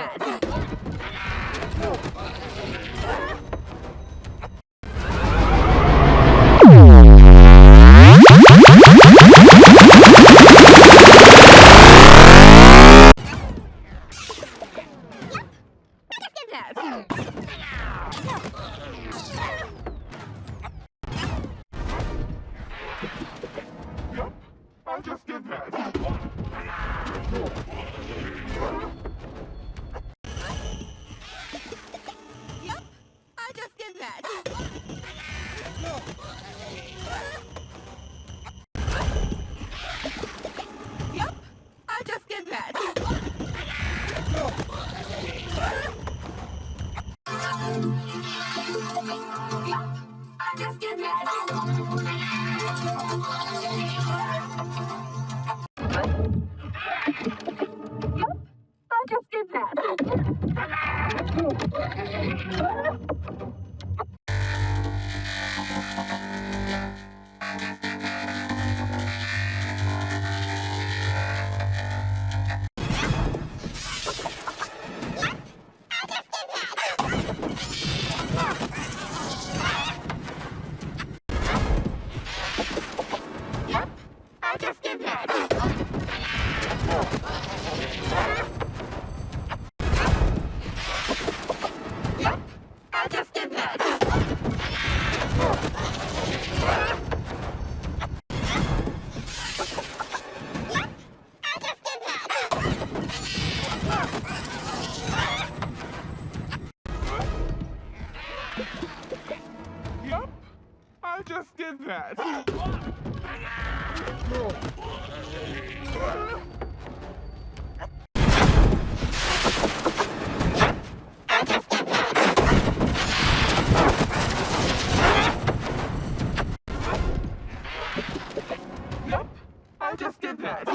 that. I just did that. Yep, I just did that. Yep, I just did that. I just did that. I just did that. Yep, I just did that. Yep, I just did that. Yep, I just did that. Yep, I just did that.